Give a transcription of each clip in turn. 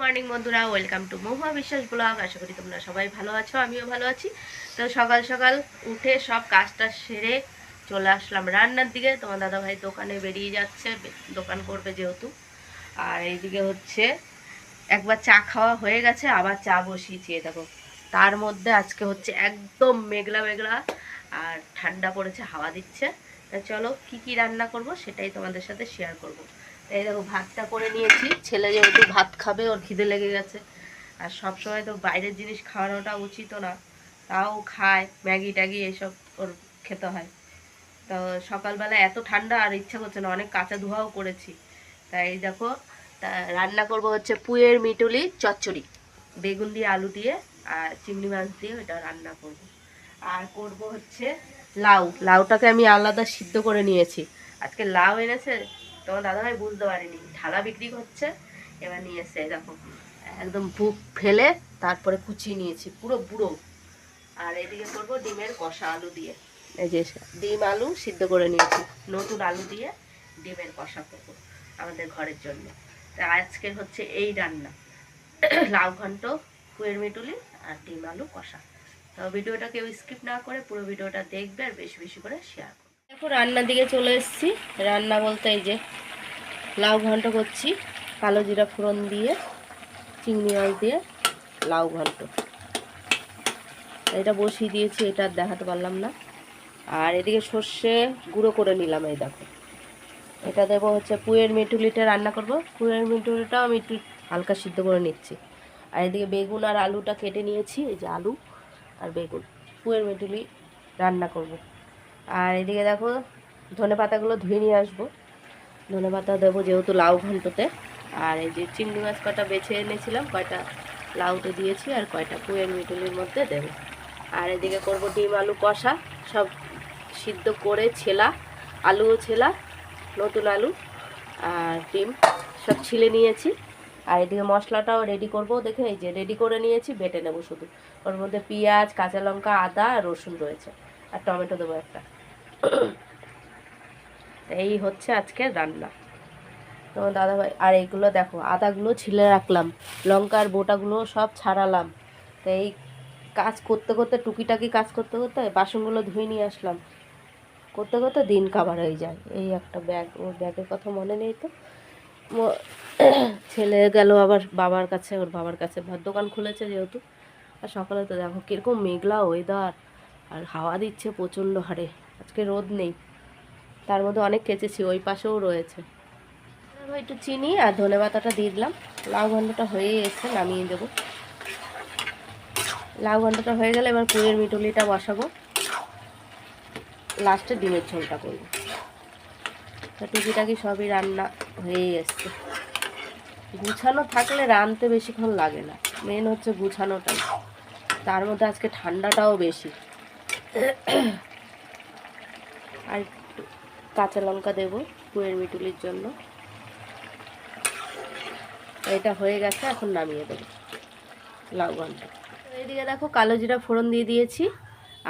Morning বন্ধুরা, welcome to মহুয়া বিশ্বাস blog. আশা করি তোমরা সবাই ভালো আছো, আমিও ভালো আছি। তো সকাল সকাল উঠে সব কাজটা সেরে চলে আসলাম রান্নার দিকে। তোমার দাদাভাই দোকানে বেরিয়ে যাচ্ছে, দোকান করবে যেহেতু। আর এইদিকে হচ্ছে একবার চা খাওয়া হয়ে গেছে, আবার চা বসিয়েছি। দেখো, তার মধ্যে আজকে হচ্ছে একদম মেঘলা মেঘলা আর ঠান্ডা পড়েছে, হাওয়া দিচ্ছে। তা চলো কি কি রান্না করব সেটাই তোমাদের সাথে শেয়ার করব। এই দেখো, ভাতটা করে নিয়েছি। ছেলে যেহেতু ভাত খাবে, ওর খিদে লেগে গেছে। আর সবসময় তো বাইরের জিনিস খাওয়ানোটা উচিত না, তাও খায় ম্যাগি ট্যাগি এইসব ওর খেতে হয়। তো সকালবেলা এত ঠান্ডা আর ইচ্ছা করছে না, অনেক কাঁচা ধোয়াও করেছি। তাই দেখো, তা রান্না করব হচ্ছে পুঁয়ের মিটুলি চচ্চড়ি, বেগুন দিয়ে আলু দিয়ে আর চিংড়ি মাছ দিয়ে এটা রান্না করব। আর করব হচ্ছে লাউটাকে আমি আলাদা সিদ্ধ করে নিয়েছি। আজকে লাউ এনেছে, তোমার দাদাভাই বুঝতে পারিনি, ঢালা বিক্রি করছে। এবার নিয়ে এসে দেখো, একদম বুক ফেলে তারপরে কুচিয়ে নিয়েছি, পুরো বুড়ো। আর এদিকে করবো ডিমের কষা আলু দিয়ে। এই যে ডিম আলু সিদ্ধ করে নিয়েছি, নতুন আলু দিয়ে ডিমের কষা করবো আমাদের ঘরের জন্য। তা আজকে হচ্ছে এই রান্না, লাউ ঘন্ট, পুঁয়ের মিটুলি আর ডিম আলু কষা। তো ভিডিওটা কেউ স্কিপ না করে পুরো ভিডিওটা দেখবে আর বেশি বেশি করে শেয়ার করবে। দেখো, রান্নার দিকে চলে এসেছি। রান্না বলতে এই যে লাউ ঘন্ট করছি, কালো জিরা ফোড়ন দিয়ে, চিংড়ি মাছ দিয়ে লাউ ঘন্ট। এটা বসিয়ে দিয়েছি, এটা আর দেখাতে পারলাম না। আর এদিকে সর্ষে গুঁড়ো করে নিলাম, এই দেখো। এটা দেবো হচ্ছে পুঁয়ের মিটুলিটা রান্না করব। পুঁয়ের মিটুলিটাও আমি একটু হালকা সিদ্ধ করে নিচ্ছি। আর এদিকে বেগুন আর আলুটা কেটে নিয়েছি, এই যে আলু আর বেগুন, পুঁয়ের মিটুলি রান্না করব। আর এদিকে দেখো, ধনে পাতাগুলো ধুয়ে নিয়ে আসবো। ধনে পাতা দেবো যেহেতু লাউ ঘন্টতে। আর এই যে চিংড়ি মাছ কয়টা বেছে এনেছিলাম, কয়টা লাউতে দিয়েছি আর কয়টা পুঁয়ের মিটুলির মধ্যে দেবো। আর এদিকে করব ডিম আলু কষা, সব সিদ্ধ করে ছেলা, আলুও ছেলা, নতুন আলু আর ডিম সব ছিলে নিয়েছি। আর এদিকে মশলাটাও রেডি করব, দেখে এই যে রেডি করে নিয়েছি, বেটে নেব শুধু। ওর মধ্যে পেঁয়াজ, কাঁচা লঙ্কা, আদা আর রসুন রয়েছে, আর টমেটো দেবো একটা। এই হচ্ছে আজকের রান্না। তোমার দাদাভাই, আর এইগুলো দেখো, আদাগুলো ছিলে রাখলাম, লঙ্কার বোটাগুলো সব ছাড়ালাম। তো এই কাজ করতে করতে, টুকিটাকি কাজ করতে করতে বাসনগুলো ধুয়ে নিয়ে আসলাম, করতে করতে দিন কাবার হয়ে যায়। এই একটা ব্যাগ, ওর ব্যাগের কথা মনে নেই তো। ছেলে গেল আবার বাবার কাছে, ওর বাবার কাছে, দোকান খুলেছে যেহেতু। আর সকালে তো দেখো কীরকম মেঘলা ওয়েদার, আর হাওয়া দিচ্ছে প্রচণ্ড হারে। আজকে রোদ নেই, তার মধ্যে অনেক কেচেছি, ওই পাশেও রয়েছে। একটু চিনি আর ধনে পাতাটা দিয়ে দিলাম। লাউ ঘন্টটা হয়ে এসে নামিয়ে দেবো। লাউ ঘন্টটা হয়ে গেলে এবার পুঁয়ের মিটুলিটা বসাবো, লাস্টে ডিমের ঝোলটা করবো। তা টুকিটাকি সবই রান্না হয়ে এসছে। গুছানো থাকলে রাঁধতে বেশিক্ষণ লাগে না, মেন হচ্ছে গুছানোটাই। তার মধ্যে আজকে ঠান্ডাটাও বেশি। আর একটু কাঁচা লঙ্কা দেবো পুঁয়ের মিটুলির জন্য। এটা হয়ে গেছে, এখন নামিয়ে দেবো লাউ ঘন্ট। এইদিকে দেখো, কালো জিরা ফোড়ন দিয়ে দিয়েছি।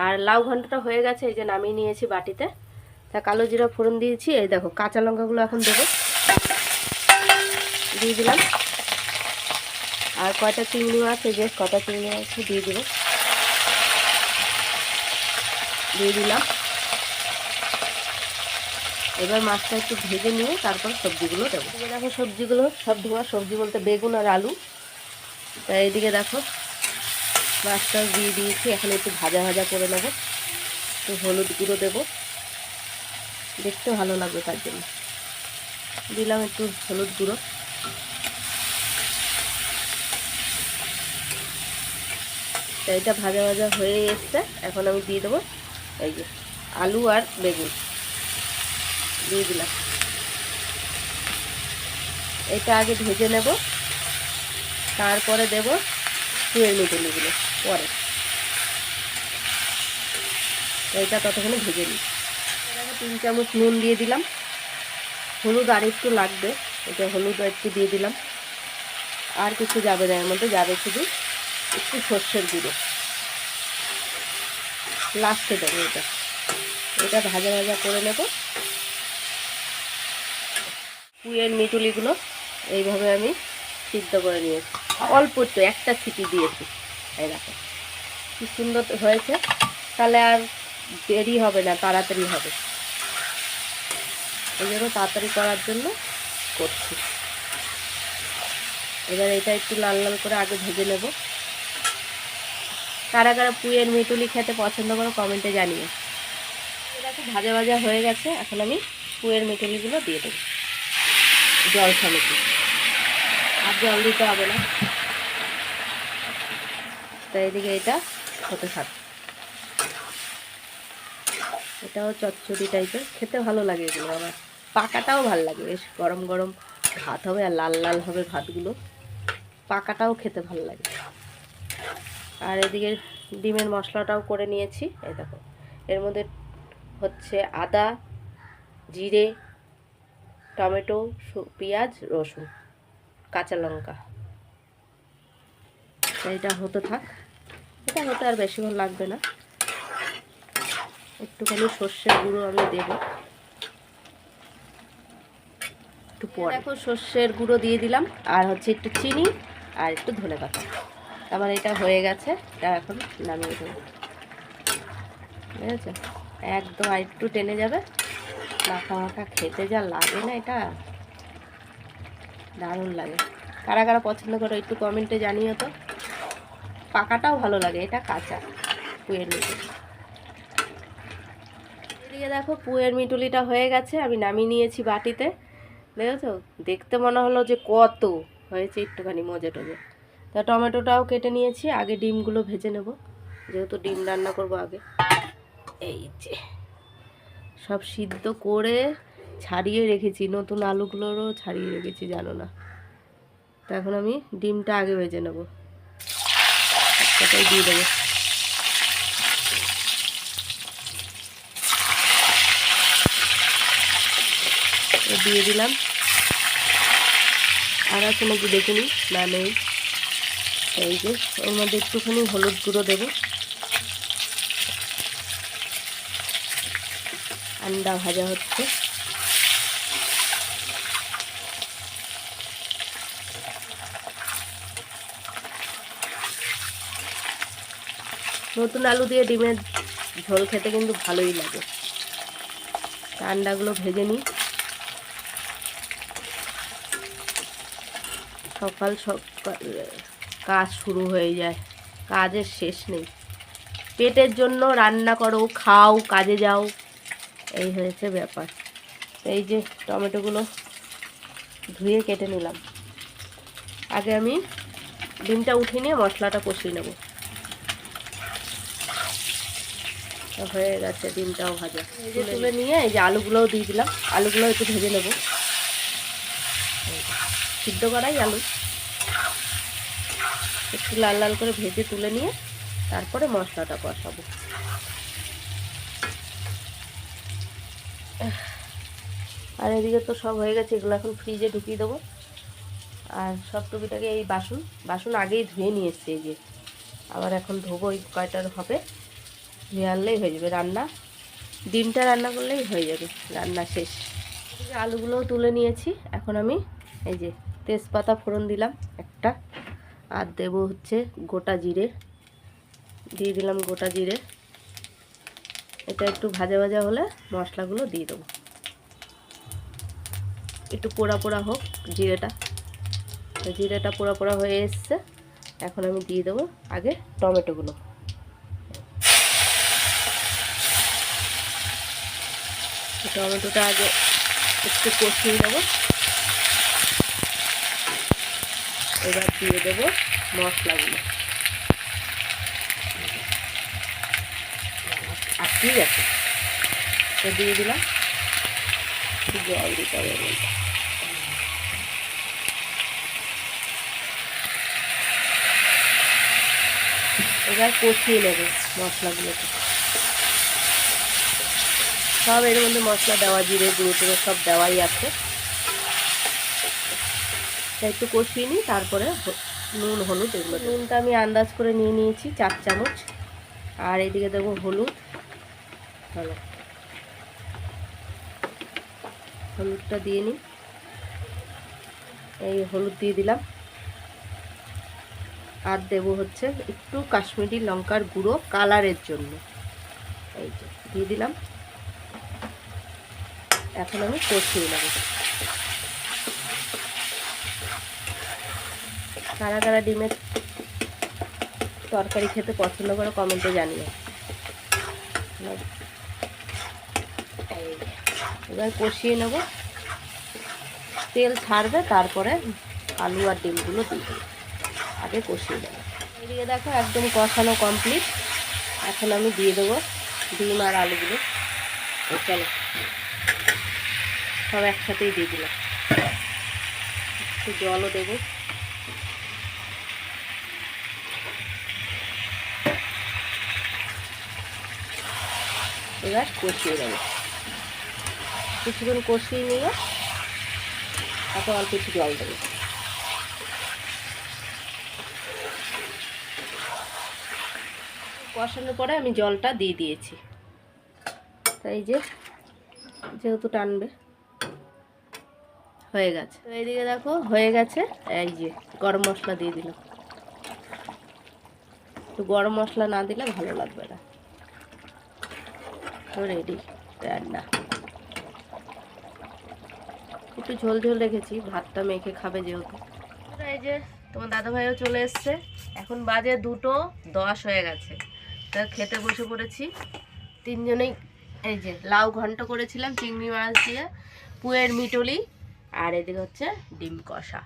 আর লাউ ঘন্টটা হয়ে গেছে, এই যে নামিয়ে নিয়েছি বাটিতে। তা কালো জিরা ফোড়ন দিয়েছি, এই দেখো কাঁচা লঙ্কাগুলো এখন দেবো, দিয়ে দিলাম। আর কয়টা চিংড়ি মাছ, এই যে কটা চিংড়ি মাছ দিয়ে দিলাম। এবার মাছটা একটু ভেজে নিয়ে তারপর সবজিগুলো দেবো। দেখো সবজিগুলো সব ধোয়া, সবজি বলতে বেগুন আর আলু। তা এইদিকে দেখো মাছটাও দিয়ে দিয়েছি, এখন একটু ভাজা ভাজা করে নেবো। একটু হলুদ গুঁড়ো দেবো, দেখতে ভালো লাগবে তার জন্য দিলাম একটু হলুদ গুঁড়ো। তো এটা ভাজা ভাজা হয়ে এসছে, এখন আমি দিয়ে দেবো এই যে আলু আর বেগুন দিয়ে দিলাম। এটা আগে ভেজে নেব, তারপরে দেব পুঁয়ের মিটুলিগুলো পরে। এটা ততক্ষণে ভেজে নিই। 3 চামচ নুন দিয়ে দিলাম, হলুদ আর একটু লাগবে, এটা হলুদ একটু দিয়ে দিলাম। আর কিছু যাবে না, এর মধ্যে যাবে শুধু একটু সর্ষের গুঁড়ো, লাস্টে দেবো। এটা ভাজা ভাজা করে নেব। পুঁয়ের মিটুলিগুলো এইভাবে আমি সিদ্ধ করে নিয়েছি, অল্প একটু একটা সিটি দিয়েছি। এই দেখো কি সুন্দর হয়েছে, তাহলে আর দেরি হবে না, তাড়াতাড়ি হবে। এই জন্য তাড়াতাড়ি করার জন্য করছি। এবার এটা একটু লাল লাল করে আগে ভেজে নেব। কারা কারা পুঁইয়ের মিটুলি খেতে পছন্দ করো কমেন্টে জানিয়ে। দেখো ভাজা ভাজা হয়ে গেছে, এখন আমি পুঁইয়ের মিটুলিগুলো দিয়ে দেবো জল সমেত। আর জল দিতে হবে না। তাই এদিকে এটা হতে থাক। এটাও চচ্চড়ি টাইপের, খেতে ভালো লাগে এগুলো। আমার পাকাটাও ভালো লাগে, বেশ গরম গরম ভাত হবে আর লাল লাল হবে ভাতগুলো, পাকাটাও খেতে ভালো লাগে। আর এদিকে ডিমের মশলাটাও করে নিয়েছি। এই দেখো এর মধ্যে হচ্ছে আদা, জিরে, টমেটো, পেঁয়াজ, রসুন, কাঁচা লঙ্কা। এটা হতে থাক। এটা হতে আর বেশিক্ষণ লাগবে না। একটুখানি সর্ষের গুঁড়ো আমি দেবো একটু পরে। দেখো সর্ষের গুঁড়ো দিয়ে দিলাম, আর হচ্ছে একটু চিনি আর একটু ধনে পাতা। আমার এটা হয়ে গেছে, এটা এখন নামিয়ে দেবো। ঠিক আছে, একদম আর একটু টেনে যাবে, মাখা মাখা খেতে যা লাগে না, এটা দারুণ লাগে। কারা কারা পছন্দ করো একটু কমেন্টে জানিও তো। পাকাটাও ভালো লাগে, এটা কাঁচা পুঁইয়ের মিটুলি। এদিকে দেখো পুঁইয়ের মিটুলিটা হয়ে গেছে, আমি নামিয়ে নিয়েছি বাটিতে। দেখেছো, দেখতে মনে হলো যে কত হয়েছে, একটুখানি মজে টজে। তা টমেটোটাও কেটে নিয়েছি, আগে ডিমগুলো ভেজে নেব, যেহেতু ডিম রান্না করব আগে। এই যে সব সিদ্ধ করে ছাড়িয়ে রেখেছি, নতুন আলুগুলোরও ছাড়িয়ে রেখেছি জানো না। তো এখন আমি ডিমটা আগে ভেজে নেব, একটাই দিয়ে দেবো। দিয়ে দিলাম। আর আছে নাকি দেখে নিই, না নেই। এই যে ওর মধ্যে একটুখানি হলুদ গুঁড়ো দেবো। আন্ডা ভাজা হচ্ছে। নতুন আলু দিয়ে ডিমের ঝোল খেতে কিন্তু ভালোই লাগে। আন্ডাগুলো ভেজে নিই। সকাল সকাল কাজ শুরু হয়ে যায়, কাজের শেষ নেই। পেটের জন্য রান্না করো, খাও, কাজে যাও, এই হয়েছে ব্যাপার। এই যে টমেটোগুলো ধুয়ে কেটে নিলাম। আগে আমি ডিমটা উঠিয়ে নিয়ে মশলাটা কষিয়ে নেব। হয়ে গেছে ডিমটাও ভাজা। এই যে তুলে নিয়ে এই যে আলুগুলোও দিয়ে দিলাম, আলুগুলো একটু ভেজে নেব। সিদ্ধ করাই আলু, একটু লাল লাল করে ভেজে তুলে নিয়ে তারপরে মশলাটা কষাবো। আর এদিকে তো সব হয়ে গেছে, এগুলো এখন ফ্রিজে ঢুকিয়ে দেবো। আর সব টুপিটাকে এই বাসন আগেই ধুয়ে নিয়ে এসছি। এই যে আবার এখন ধোবো, ওই কয়টার হবে, ধুয়ে আনলেই হয়ে যাবে রান্না। ডিমটা রান্না করলেই হয়ে যাবে রান্না শেষ। আলুগুলোও তুলে নিয়েছি। এখন আমি এই যে তেজপাতা ফোড়ন দিলাম একটা, আর দেবো হচ্ছে গোটা জিরে, দিয়ে দিলাম গোটা জিরে। এটা একটু ভাজা ভাজা হলে মশলাগুলো দিয়ে দেবো, একটু পোড়া পোড়া হোক জিরেটা। জিরেটা পোড়া পোড়া হয়ে এসছে, এখন আমি দিয়ে দেবো আগে টমেটোগুলো। টমেটোটা আগে একটু কষিয়ে নেবো। এবার দিয়ে দেবো মশলাগুলো। আর ঠিক আছে, তো দিয়ে দিলাম, জল দিতে হবে বলতে। এবার কষিয়ে নেবে মশলাগুলোকে। সব এর মধ্যে মশলা দেওয়া, জিরে গুঁড়ো টুড়ো সব দেওয়াই আছে। একটু কষিয়ে নিই, তারপরে নুন হলুদ এগুলো। নুনটা আমি আন্দাজ করে নিয়ে নিয়েছি 4 চামচ। আর এদিকে দেবো হলুদ। ভালো, হলুদটা দিয়ে নিই। এই হলুদ দিয়ে দিলাম। আর দেবো হচ্ছে একটু কাশ্মীরি লঙ্কার গুঁড়ো কালারের জন্য। এই যে দিয়ে দিলাম। এখন আমি কষিয়ে নেব। কারা কারা ডিমের তরকারি খেতে পছন্দ করে কমেন্টে জানিও। এবার কষিয়ে নেব, তেল ছাড়বে, তারপরে আলু আর ডিমগুলো দিয়ে দেবো। আগে কষিয়ে দেবো। এদিকে দেখো একদম কষানো কমপ্লিট। এখন আমি দিয়ে দেবো ডিম আর আলুগুলো। চলো সব একসাথেই দিয়ে দিলাম। একটু জলও দেবো। এবার কষিয়ে দেবো, কিছুক্ষণ কষিয়ে নিয়ে তারপর অল্প একটু জল দেবো। কষানোর পরে আমি জলটা দিয়ে দিয়েছি, তাই যেহেতু টানবে হয়ে গেছে। তো এইদিকে দেখো হয়ে গেছে। এই যে গরম মশলা দিয়ে দিলাম। তো গরম মশলা না দিলে ভালো লাগবে না। তো রেডি রান্না। একটু ঝোল ঝোল রেখেছি, ভাতটা মেখে খাবে যেহেতু। এই যে তোমার দাদাভাইও চলে এসছে। এখন বাজে 2:10 হয়ে গেছে। তা খেতে বসে পড়েছি তিনজনেই। এই যে লাউ ঘন্ট করেছিলাম চিংড়ি মাছ দিয়ে, পুয়ের মিটলি, আর এদিকে হচ্ছে ডিম কষা।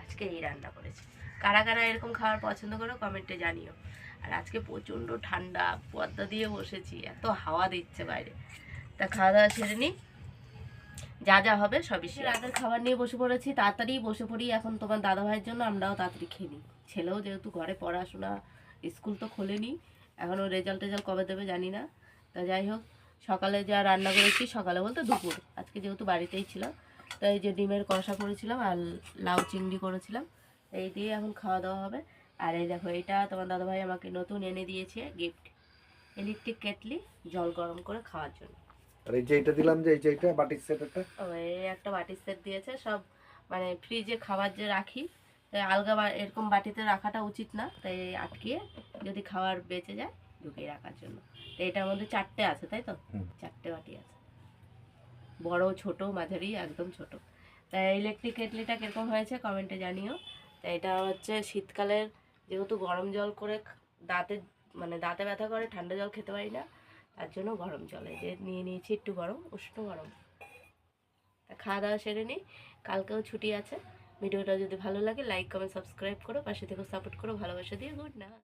আজকে এই রান্না করেছি। কারা কারা এরকম খাবার পছন্দ করো কমেন্টে জানিও। আর আজকে প্রচণ্ড ঠান্ডা, পর্দা দিয়ে বসেছি, এত হাওয়া দিচ্ছে বাইরে। তা খাওয়া দাওয়া সেরে নিই, যা যা হবে সবই। রাতের খাবার নিয়ে বসে পড়েছি, তাড়াতাড়ি বসে পড়ি এখন তোমার দাদাভাইয়ের জন্য। আমরাও তাড়াতাড়ি খেয়ে নিই। ছেলেও যেহেতু ঘরে পড়াশোনা, স্কুল তো খোলেনি এখনও, রেজাল্ট কবে দেবে জানি না। তা যাই হোক, সকালে যা রান্না করেছি, সকালে বলতে দুপুর, আজকে যেহেতু বাড়িতেই ছিল, তাই যে ডিমের কষা করেছিলাম আর লাউ চিংড়ি করেছিলাম, এই দিয়ে এখন খাওয়া দাওয়া হবে। আর এই দেখো, এটা তোমার দাদাভাই আমাকে নতুন এনে দিয়েছে গিফট, ইলেকট্রিক কেটলি, জল গরম করে খাওয়ার জন্য। আর এই যে এটা দিলাম, যে এই যে এটা বাটির সেট, এটা এই একটা বাটির সেট দিয়েছে। সব মানে ফ্রিজে খাবার যে রাখি, তাই আলগা এরকম বাটিতে রাখাটা উচিত না, তাই আটকিয়ে যদি খাবার বেঁচে যায় ঢুকিয়ে রাখার জন্য। তো এটার মধ্যে 4টে আছে, তাই তো 4টে বাটি আছে, বড় ছোট মাঝারি একদম ছোট। তাই ইলেকট্রিক কেটলিটা কীরকম হয়েছে কমেন্টে জানিও। তাই এটা হচ্ছে শীতকালের, যেহেতু গরম জল করে দাঁতে দাঁতে ব্যথা করে, ঠান্ডা জল খেতে পারি না, তার জন্য গরম জলে যে নিয়ে নিয়েছি একটু গরম, উষ্ণ গরম। তা খাওয়া দাওয়া সেরে নিই, কালকেও ছুটি আছে। ভিডিওটা যদি ভালো লাগে লাইক কমেন্ট সাবস্ক্রাইব করো, পাশে থেকে সাপোর্ট করো, ভালোবাসা দিয়ে গুড নাইট।